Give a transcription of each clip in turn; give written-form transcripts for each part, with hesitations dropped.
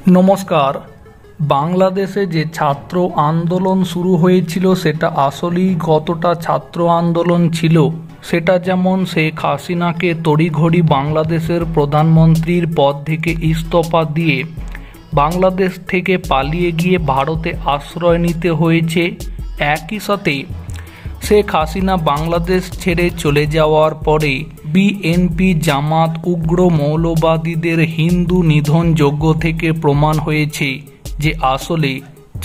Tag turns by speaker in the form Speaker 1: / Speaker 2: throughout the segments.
Speaker 1: নমস্কার। বাংলাদেশে যে ছাত্র আন্দোলন শুরু হয়েছিল সেটা আসলেই কতটা ছাত্র আন্দোলন ছিল সেটা যেমন শেখ হাসিনাকে তড়িঘড়ি বাংলাদেশের প্রধানমন্ত্রীর পদ থেকে ইস্তফা দিয়ে বাংলাদেশ থেকে পালিয়ে গিয়ে ভারতে আশ্রয় নিতে হয়েছে, একই সাথে শেখ হাসিনা বাংলাদেশ ছেড়ে চলে যাওয়ার পরে বিএনপি জামাত উগ্র মৌলবাদীদের হিন্দু নিধনযজ্ঞ থেকে প্রমাণ হয়েছে যে আসলে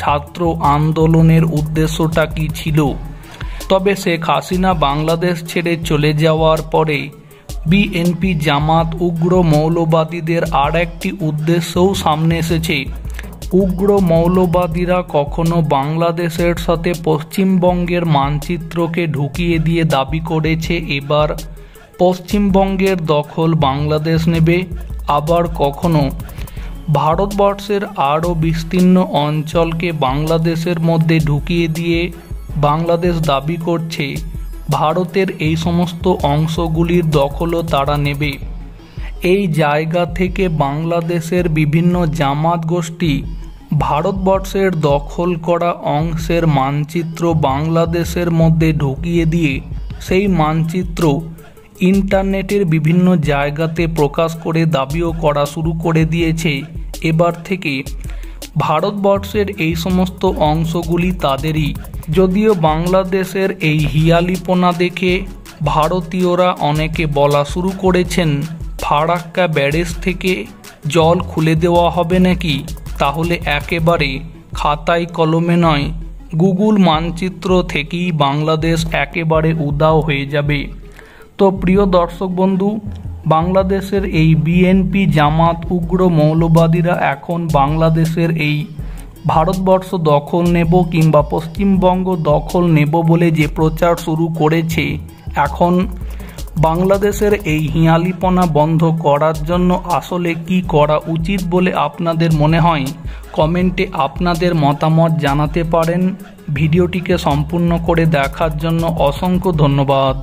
Speaker 1: ছাত্র আন্দোলনের উদ্দেশ্যটা কী ছিল। তবে শেখ হাসিনা বাংলাদেশ ছেড়ে চলে যাওয়ার পরে বিএনপি জামাত উগ্র মৌলবাদীদের আর একটি উদ্দেশ্যও সামনে এসেছে। উগ্র মৌলবাদীরা কখনো বাংলাদেশের সাথে পশ্চিমবঙ্গের মানচিত্রকে ঢুকিয়ে দিয়ে দাবি করেছে এবার পশ্চিমবঙ্গের দখল বাংলাদেশ নেবে, আবার কখনো ভারতবর্ষের আরও বিস্তীর্ণ অঞ্চলকে বাংলাদেশের মধ্যে ঢুকিয়ে দিয়ে বাংলাদেশ দাবি করছে ভারতের এই সমস্ত অংশগুলির দখলও তারা নেবে। এই জায়গা থেকে বাংলাদেশের বিভিন্ন জামাত গোষ্ঠী ভারতবর্ষের দখল করা অংশের মানচিত্র বাংলাদেশের মধ্যে ঢুকিয়ে দিয়ে সেই মানচিত্র ইন্টারনেটের বিভিন্ন জায়গাতে প্রকাশ করে দাবিও করা শুরু করে দিয়েছে এবার থেকে ভারতবর্ষের এই সমস্ত অংশগুলি তাদেরই। যদিও বাংলাদেশের এই হিয়ালিপনা দেখে ভারতীয়রা অনেকে বলা শুরু করেছেন ফারাক্কা ব্যারেজ থেকে জল খুলে দেওয়া হবে নাকি, তাহলে একেবারে খাতায় কলমে নয় গুগল মানচিত্র থেকেই বাংলাদেশ একেবারে উধাও হয়ে যাবে। তো প্রিয় দর্শক বন্ধু, বাংলাদেশের এই বিএনপি জামাত উগ্র মৌলবাদীরা এখন বাংলাদেশের এই ভারতবর্ষ দখল নেব কিংবা পশ্চিমবঙ্গ দখল নেব বলে যে প্রচার শুরু করেছে, এখন বাংলাদেশের এই হিয়ালিপনা বন্ধ করার জন্য আসলে কি করা উচিত বলে আপনাদের মনে হয় কমেন্টে আপনাদের মতামত জানাতে পারেন। ভিডিওটিকে সম্পূর্ণ করে দেখার জন্য অসংখ্য ধন্যবাদ।